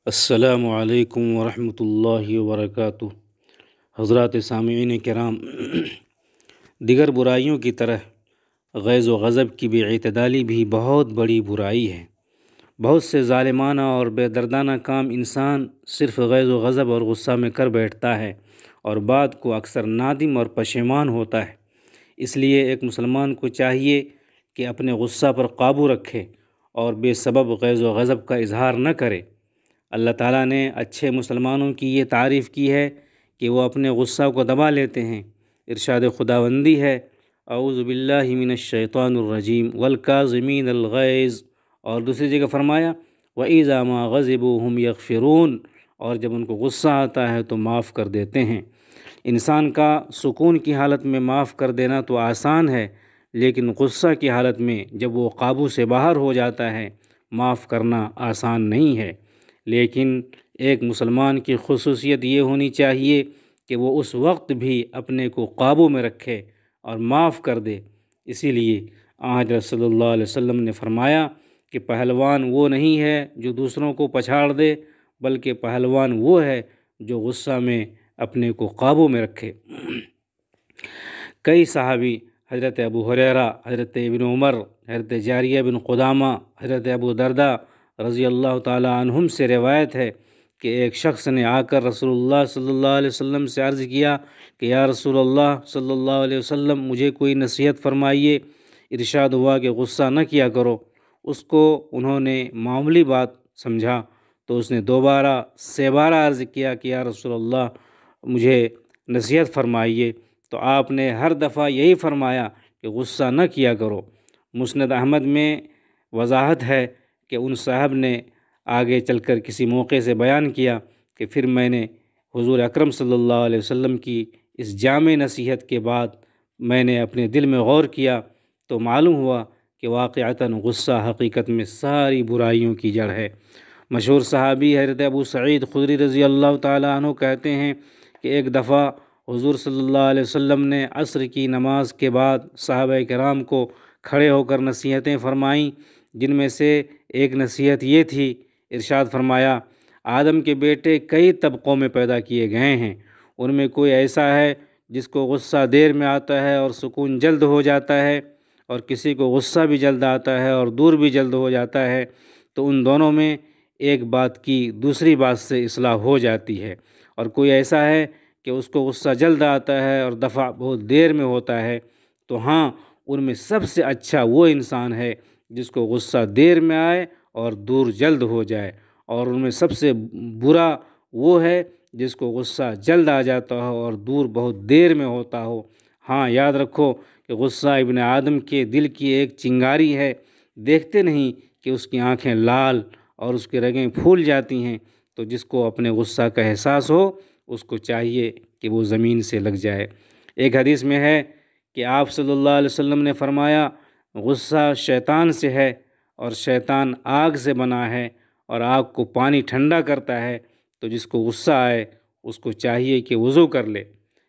السلام علیکم ورحمۃ اللہ وبرکاتہ۔ حضرات سامعین کرام، دیگر برائیوں کی طرح غیظ و غضب کی بے اعتدالی بھی بہت بڑی برائی ہے۔ بہت سے ظالمانہ اور بے دردانہ کام انسان صرف غیظ و غضب اور غصہ میں کر بیٹھتا ہے اور بعد کو اکثر نادم اور پشیمان ہوتا ہے۔ اس لیے ایک مسلمان کو چاہیے کہ اپنے غصہ پر قابو رکھے اور بے سبب غیظ و غضب کا اظہار نہ کرے۔ اللہ تعالیٰ نے اچھے مسلمانوں کی یہ تعریف کی ہے کہ وہ اپنے غصہ کو دبا لیتے ہیں۔ ارشاد خداوندی ہے، اعوذ باللہ من الشیطان الرجیم والکاظمین الغیظ، اور دوسری جگہ فرمایا وَإِذَا مَا غَضِبُوا هُمْ يَغْفِرُونَ، اور جب ان کو غصہ آتا ہے تو معاف کر دیتے ہیں۔ انسان کا سکون کی حالت میں معاف کر دینا تو آسان ہے، لیکن غصہ کی حالت میں جب وہ قابو سے باہر ہو جاتا ہے معاف کرنا آسان نہیں ہے۔ لیکن ایک مسلمان کی خصوصیت یہ ہونی چاہیے کہ وہ اس وقت بھی اپنے کو قابو میں رکھے اور معاف کر دے۔ اسی لیے حضرت صلی اللہ علیہ وسلم نے فرمایا کہ پہلوان وہ نہیں ہے جو دوسروں کو پچھاڑ دے، بلکہ پہلوان وہ ہے جو غصہ میں اپنے کو قابو میں رکھے۔ کئی صحابی حضرت ابو ہریرہ، حضرت ابن عمر، حضرت جاریہ بن قدامہ، حضرت ابو درداء رضی اللہ تعالی عنہم سے روایت ہے کہ ایک شخص نے آ کر رسول اللہ صلی اللہ علیہ وسلم سے عرض کیا کہ یا رسول اللہ صلی اللہ علیہ وسلم، مجھے کوئی نصیحت فرمائیے۔ ارشاد ہوا کہ غصہ نہ کیا کرو۔ اس کو انہوں نے معمولی بات سمجھا تو اس نے دوبارہ سہ عرض کیا کہ یا رسول اللہ، مجھے نصیحت فرمائیے۔ تو آپ نے ہر دفعہ یہی فرمایا کہ غصہ نہ کیا کرو۔ مسند احمد میں وضاحت ہے کہ ان صاحب نے آگے چل کر کسی موقع سے بیان کیا کہ پھر میں نے حضور اکرم صلی اللہ علیہ وسلم کی اس جامع نصیحت کے بعد میں نے اپنے دل میں غور کیا تو معلوم ہوا کہ واقعتاً غصہ حقیقت میں ساری برائیوں کی جڑ ہے۔ مشہور صحابی حضرت ابو سعید خدری رضی اللہ تعالیٰ عنہ کہتے ہیں کہ ایک دفعہ حضور صلی اللہ علیہ وسلم نے عصر کی نماز کے بعد صحابہ کرام کو کھڑے ہو کر نصیحتیں فرمائیں، جن میں سے ایک نصیحت یہ تھی، ارشاد فرمایا آدم کے بیٹے کئی طبقوں میں پیدا کیے گئے ہیں، ان میں کوئی ایسا ہے جس کو غصہ دیر میں آتا ہے اور سکون جلد ہو جاتا ہے، اور کسی کو غصہ بھی جلد آتا ہے اور دور بھی جلد ہو جاتا ہے، تو ان دونوں میں ایک بات کی دوسری بات سے اصلاح ہو جاتی ہے، اور کوئی ایسا ہے کہ اس کو غصہ جلد آتا ہے اور دفع بہت دیر میں ہوتا ہے، تو ہاں ان میں سب سے اچھا وہ انسان ہے جس کو غصہ دیر میں آئے اور دور جلد ہو جائے، اور ان میں سب سے برا وہ ہے جس کو غصہ جلد آ جاتا ہو اور دور بہت دیر میں ہوتا ہو۔ ہاں یاد رکھو کہ غصہ ابن آدم کے دل کی ایک چنگاری ہے، دیکھتے نہیں کہ اس کی آنکھیں لال اور اس کی رگیں پھول جاتی ہیں، تو جس کو اپنے غصہ کا احساس ہو اس کو چاہیے کہ وہ زمین سے لگ جائے۔ ایک حدیث میں ہے کہ آپ صلی اللہ علیہ وسلم نے فرمایا غصہ شیطان سے ہے اور شیطان آگ سے بنا ہے اور آگ کو پانی ٹھنڈا کرتا ہے، تو جس کو غصہ آئے اس کو چاہیے کہ وضو کر لے۔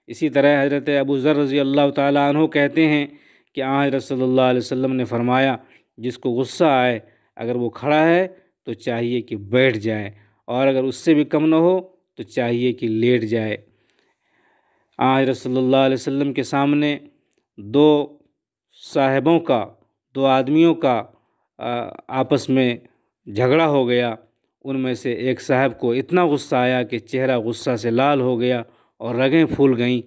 اسی طرح حضرت ابو ذر رضی اللہ تعالیٰ عنہ کہتے ہیں کہ حضرت صلی اللہ علیہ وسلم نے فرمایا جس کو غصہ آئے اگر وہ کھڑا ہے تو چاہیے کہ بیٹھ جائے، اور اگر اس سے بھی کم نہ ہو تو چاہیے کہ لیٹ جائے۔ حضرت صلی اللہ علیہ وسلم کے سامنے دو آدمیوں کا آپس میں جھگڑا ہو گیا۔ ان میں سے ایک صاحب کو اتنا غصہ آیا کہ چہرہ غصہ سے لال ہو گیا اور رگیں پھول گئیں،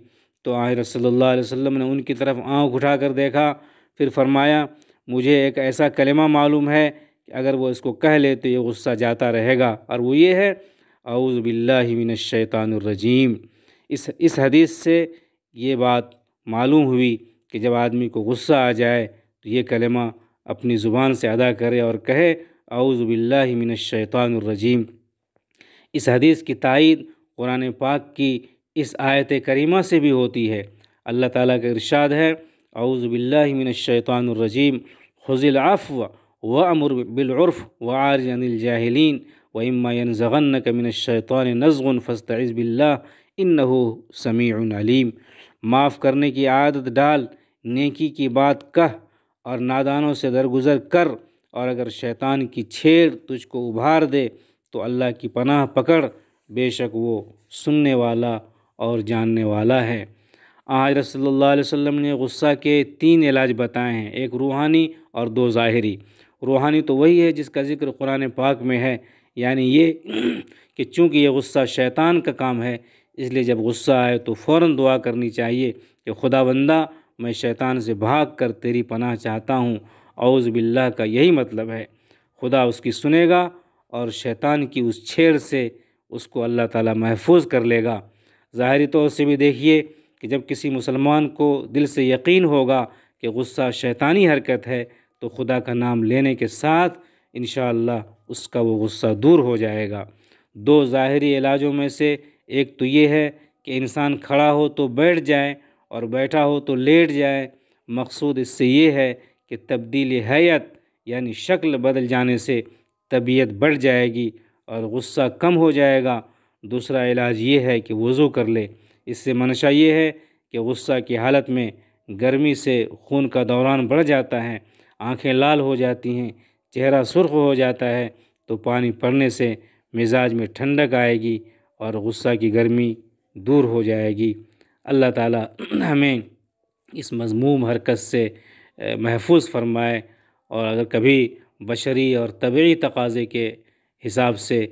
تو حضرت صلی اللہ علیہ وسلم نے ان کی طرف آنکھ اٹھا کر دیکھا، پھر فرمایا مجھے ایک ایسا کلمہ معلوم ہے کہ اگر وہ اس کو کہہ لے تو یہ غصہ جاتا رہے گا، اور وہ یہ ہے اعوذ باللہ من الشیطان الرجیم۔ اس حدیث سے یہ بات معلوم ہوئی کہ جب آدمی کو غصہ آ جائے تو یہ کلمہ اپنی زبان سے ادا کرے اور کہے اعوذ باللہ من الشیطان الرجیم۔ اس حدیث کی تائید قرآن پاک کی اس آیت کریمہ سے بھی ہوتی ہے۔ اللہ تعالیٰ کا ارشاد ہے اعوذ باللہ من الشیطان الرجیم خذ العفو وامر بالعرف وعارض عن الجاہلین واما ینزغنک من الشیطان نزغ فاستعذ باللہ انہ سمیع علیم۔ معاف کرنے کی عادت ڈال، نیکی کی بات کہہ اور نادانوں سے درگزر کر، اور اگر شیطان کی چھیڑ تجھ کو ابھار دے تو اللہ کی پناہ پکڑ، بے شک وہ سننے والا اور جاننے والا ہے۔ حضرت صلی اللہ علیہ وسلم نے غصہ کے 3 علاج بتائے ہیں، ایک روحانی اور 2 ظاہری۔ روحانی تو وہی ہے جس کا ذکر قرآن پاک میں ہے، یعنی یہ کہ چونکہ یہ غصہ شیطان کا کام ہے، اس لیے جب غصہ آئے تو فوراً دعا کرنی چاہیے کہ خداوندہ میں شیطان سے بھاگ کر تیری پناہ چاہتا ہوں۔ اعوذ باللہ کا یہی مطلب ہے، خدا اس کی سنے گا اور شیطان کی اس چھیڑ سے اس کو اللہ تعالیٰ محفوظ کر لے گا۔ ظاہری طور سے بھی دیکھیے کہ جب کسی مسلمان کو دل سے یقین ہوگا کہ غصہ شیطانی حرکت ہے تو خدا کا نام لینے کے ساتھ انشاءاللہ اس کا وہ غصہ دور ہو جائے گا۔ 2 ظاہری علاجوں میں سے ایک تو یہ ہے کہ انسان کھڑا ہو تو بیٹھ جائے اور بیٹھا ہو تو لیٹ جائے۔ مقصود اس سے یہ ہے کہ تبدیل حیت یعنی شکل بدل جانے سے طبیعت بڑھ جائے گی اور غصہ کم ہو جائے گا۔ دوسرا علاج یہ ہے کہ وضو کر لے۔ اس سے منشا یہ ہے کہ غصہ کی حالت میں گرمی سے خون کا دوران بڑھ جاتا ہے، آنکھیں لال ہو جاتی ہیں، چہرہ سرخ ہو جاتا ہے، تو پانی پڑنے سے مزاج میں ٹھنڈک آئے گی اور غصہ کی گرمی دور ہو جائے گی۔ اللہ تعالیٰ ہمیں اس مذموم حرکت سے محفوظ فرمائے، اور اگر کبھی بشری اور طبعی تقاضے کے حساب سے،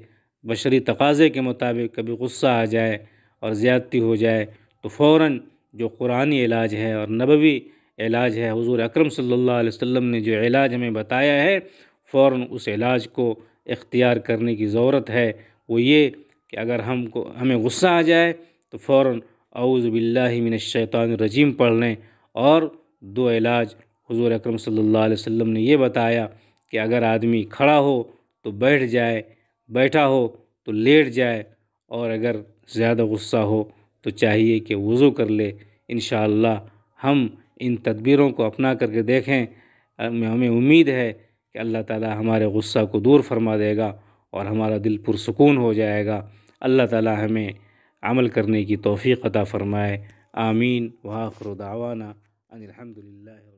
بشری تقاضے کے مطابق کبھی غصہ آ جائے اور زیادتی ہو جائے تو فوراً جو قرآنی علاج ہے اور نبوی علاج ہے، حضور اکرم صلی اللہ علیہ وسلم نے جو علاج ہمیں بتایا ہے، فوراً اس علاج کو اختیار کرنے کی ضرورت ہے۔ وہ یہ کہ اگر ہمیں غصہ آ جائے تو فوراً اعوذ باللہ من الشیطان الرجیم پڑھ لیں، اور 2 علاج حضور اکرم صلی اللہ علیہ وسلم نے یہ بتایا کہ اگر آدمی کھڑا ہو تو بیٹھ جائے، بیٹھا ہو تو لیٹ جائے، اور اگر زیادہ غصہ ہو تو چاہیے کہ وضو کر لے۔ انشاءاللہ ہم ان تدبیروں کو اپنا کر کے دیکھیں، ہمیں امید ہے کہ اللہ تعالی ہمارے غصہ کو دور فرما دے گا اور ہمارا دل پرسکون ہو جائے گا۔ اللہ تعالی ہمیں عمل کرنے کی توفیق عطا فرمائے۔ آمین۔ وآخر دعوانا ان الحمد للہ۔